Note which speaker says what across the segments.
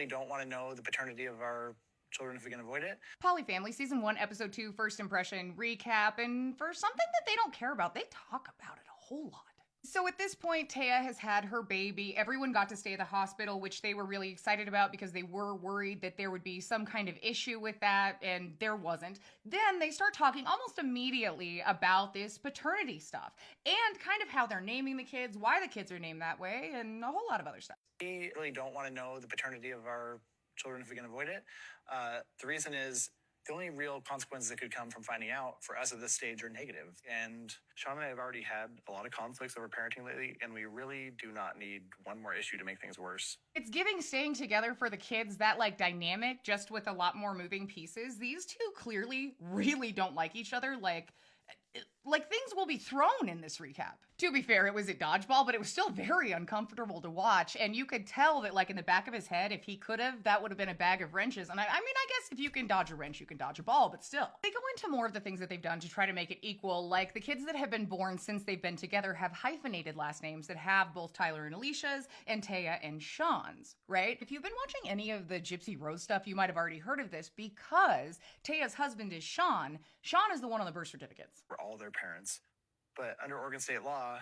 Speaker 1: really don't want to know the paternity of our children if we can avoid it.
Speaker 2: Polyfamily, Season 1, Episode 2, First Impression, recap, and for something that they don't care about, they talk about it a whole lot. So at this point, Taya has had her baby. Everyone got to stay at the hospital, which they were really excited about because they were worried that there would be some kind of issue with that, and there wasn't. Then they start talking almost immediately about this paternity stuff and kind of how they're naming the kids, why the kids are named that way, and a whole lot of other stuff.
Speaker 1: We really don't want to know the paternity of our children if we can avoid it. The reason is the only real consequences that could come from finding out for us at this stage are negative. And Sean and I have already had a lot of conflicts over parenting lately, and we really do not need one more issue to make things worse.
Speaker 2: It's giving staying together for the kids, that like dynamic, just with a lot more moving pieces. These two clearly really don't like each other. Like things will be thrown in this recap. To be fair, it was a dodgeball, but it was still very uncomfortable to watch. And you could tell that, like, in the back of his head, if he could have, that would have been a bag of wrenches. And I mean, I guess if you can dodge a wrench, you can dodge a ball, but still. They go into more of the things that they've done to try to make it equal. Like, the kids that have been born since they've been together have hyphenated last names that have both Tyler and Alicia's and Taya and Sean's, right? If you've been watching any of the Gypsy Rose stuff, you might have already heard of this because Taya's husband is Sean. Sean is the one on the birth certificates.
Speaker 1: For all their parents. But under Oregon state law,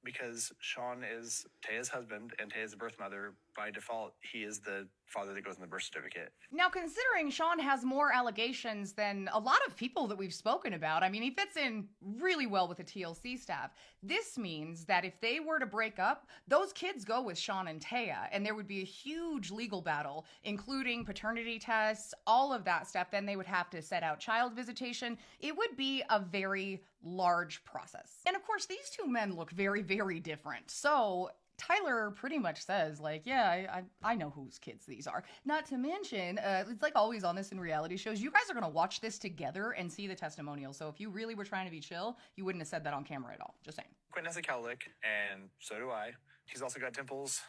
Speaker 1: because Sean is Taya's husband and Taya's the birth mother, by default, he is the father that goes in the birth certificate.
Speaker 2: Now, considering Sean has more allegations than a lot of people that we've spoken about, I mean, he fits in really well with the TLC staff. This means that if they were to break up, those kids go with Sean and Taya, and there would be a huge legal battle, including paternity tests, all of that stuff. Then they would have to set out child visitation. It would be a very large process. And of course, these two men look very, very different. So Tyler pretty much says, like, yeah, I know whose kids these are. Not to mention, it's like always on this in reality shows, you guys are going to watch this together and see the testimonials. So if you really were trying to be chill, you wouldn't have said that on camera at all. Just saying.
Speaker 1: Quentin has a cowlick, and so do I. He's also got dimples,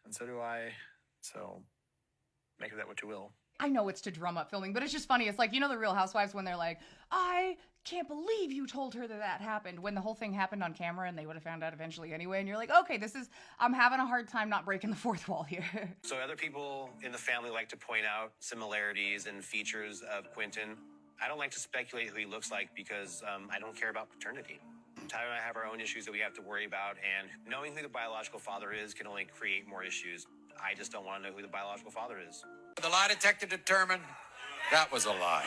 Speaker 1: and so do I. So make of that what you will.
Speaker 2: I know it's to drum up filming, but it's just funny. It's like, you know, the Real Housewives when they're like, I can't believe you told her that happened, when the whole thing happened on camera and they would have found out eventually anyway. And you're like, okay, I'm having a hard time not breaking the fourth wall here.
Speaker 3: So other people in the family like to point out similarities and features of Quentin. I don't like to speculate who he looks like because I don't care about paternity. Tyler and I have our own issues that we have to worry about, and knowing who the biological father is can only create more issues. I just don't want to know who the biological father is.
Speaker 4: The lie detector determined that was a lie.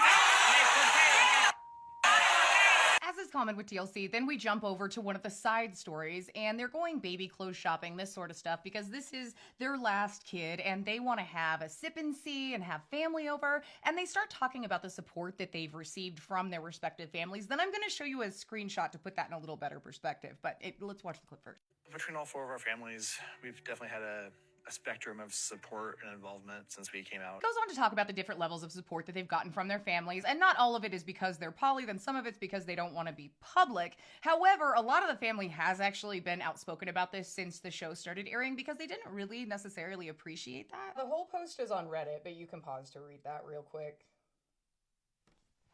Speaker 2: As is common with TLC, then we jump over to one of the side stories, and they're going baby clothes shopping, this sort of stuff, because this is their last kid, and they want to have a sip and see and have family over, and they start talking about the support that they've received from their respective families. Then I'm going to show you a screenshot to put that in a little better perspective, but let's watch the clip first.
Speaker 1: Between all four of our families, we've definitely had a spectrum of support and involvement since we came out.
Speaker 2: Goes on to talk about the different levels of support that they've gotten from their families, and not all of it is because they're poly, then some of it's because they don't want to be public. However, a lot of the family has actually been outspoken about this since the show started airing because they didn't really necessarily appreciate that. The whole post is on Reddit, but you can pause to read that real quick.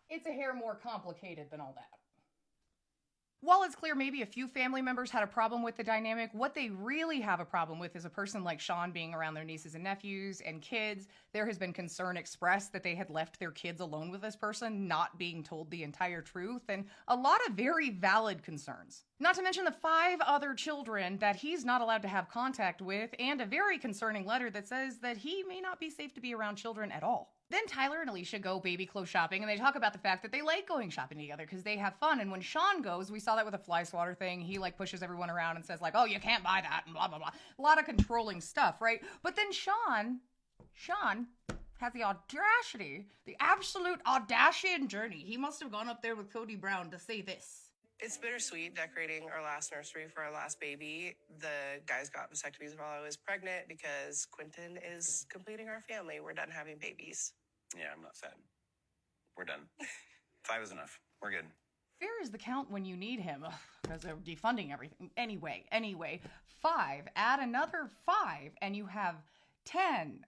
Speaker 2: It's a hair more complicated than all that. While it's clear maybe a few family members had a problem with the dynamic, what they really have a problem with is a person like Sean being around their nieces and nephews and kids. There has been concern expressed that they had left their kids alone with this person, not being told the entire truth, and a lot of very valid concerns. Not to mention the 5 other children that he's not allowed to have contact with, and a very concerning letter that says that he may not be safe to be around children at all. Then Tyler and Alicia go baby clothes shopping, and they talk about the fact that they like going shopping together because they have fun. And when Sean goes, we saw that with the fly swatter thing. He like pushes everyone around and says like, oh, you can't buy that and blah, blah, blah. A lot of controlling stuff, right? But then Sean has the audacity, the absolute audacity and journey. He must have gone up there with Cody Brown to say this.
Speaker 5: It's bittersweet decorating our last nursery for our last baby. The guys got vasectomies while I was pregnant because Quentin is completing our family. We're done having babies.
Speaker 3: Yeah, I'm not sad. We're done. 5 is enough. We're good.
Speaker 2: Fair is the count when you need him, because they're defunding everything. Anyway, 5. Add another 5, and you have 10.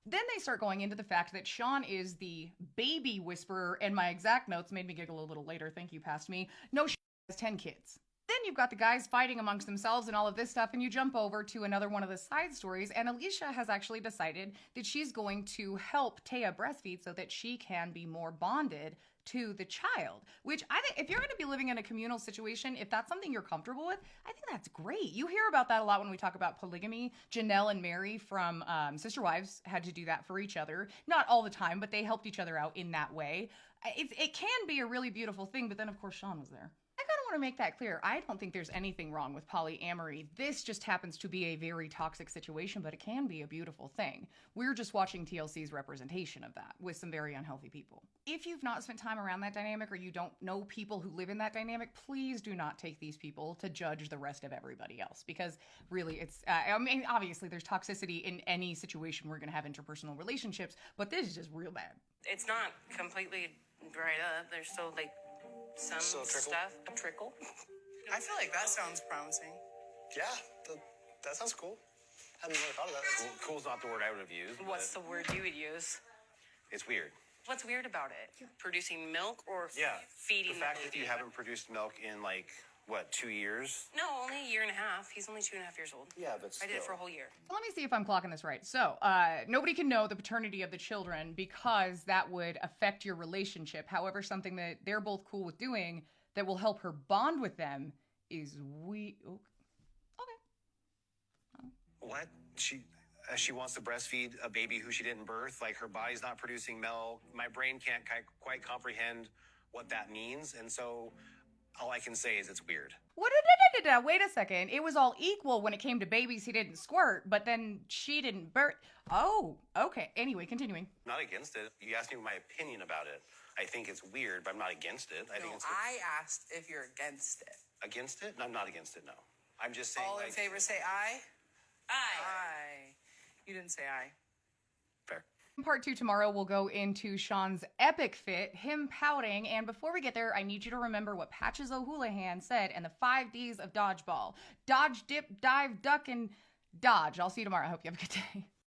Speaker 2: Then they start going into the fact that Sean is the baby whisperer, and my exact notes made me giggle a little later. Thank you, past me. No, she has 10 kids. Then you've got the guys fighting amongst themselves and all of this stuff, and you jump over to another one of the side stories, and Alicia has actually decided that she's going to help Taya breastfeed so that she can be more bonded to the child, which I think if you're going to be living in a communal situation, if that's something you're comfortable with, I think that's great. You hear about that a lot when we talk about polygamy. Janelle and Mary from Sister Wives had to do that for each other. Not all the time, but they helped each other out in that way. It can be a really beautiful thing, but then of course Sean was there. I kind of want to make that clear. I don't think there's anything wrong with polyamory. This just happens to be a very toxic situation, but it can be a beautiful thing. We're just watching TLC's representation of that with some very unhealthy people. If you've not spent time around that dynamic or you don't know people who live in that dynamic, please do not take these people to judge the rest of everybody else, because really it's, I mean, obviously there's toxicity in any situation we're going to have interpersonal relationships, but this is just real bad.
Speaker 6: It's not completely dried up. There's still like some stuff, a trickle.
Speaker 5: I feel like that sounds promising.
Speaker 1: Yeah, that sounds cool. Hadn't really thought of that.
Speaker 3: Well, cool's not the word I would have used.
Speaker 6: What's the word you would use?
Speaker 3: It's weird.
Speaker 6: What's weird about it? Producing milk or
Speaker 3: Yeah.
Speaker 6: feeding
Speaker 3: the fact
Speaker 6: the
Speaker 3: that
Speaker 6: baby?
Speaker 3: you haven't produced milk in like, what, 2 years?
Speaker 6: No, only a year and a half. He's only 2.5 years old.
Speaker 3: Yeah, but
Speaker 6: I did it for a whole year.
Speaker 2: Let me see if I'm clocking this right. So, nobody can know the paternity of the children because that would affect your relationship. However, something that they're both cool with doing that will help her bond with them is okay.
Speaker 3: What? She wants to breastfeed a baby who she didn't birth. Like, her body's not producing milk. My brain can't quite comprehend what that means. And so all I can say is it's weird.
Speaker 2: Wait a second. It was all equal when it came to babies he didn't squirt, but then she didn't birth. Oh, okay. Anyway, continuing.
Speaker 3: I'm not against it. You asked me my opinion about it. I think it's weird, but I'm not against it. I think it's
Speaker 5: I asked if you're against it.
Speaker 3: against it. No, I'm not against it. No, I'm just saying.
Speaker 5: All in favor say aye.
Speaker 6: Aye.
Speaker 5: Aye. You didn't say aye.
Speaker 3: Fair.
Speaker 2: In part 2 tomorrow, we'll go into Sean's epic fit, him pouting, and before we get there, I need you to remember what Patches O'Houlihan said in the 5 Ds of dodgeball. Dodge, dip, dive, duck, and dodge. I'll see you tomorrow. I hope you have a good day.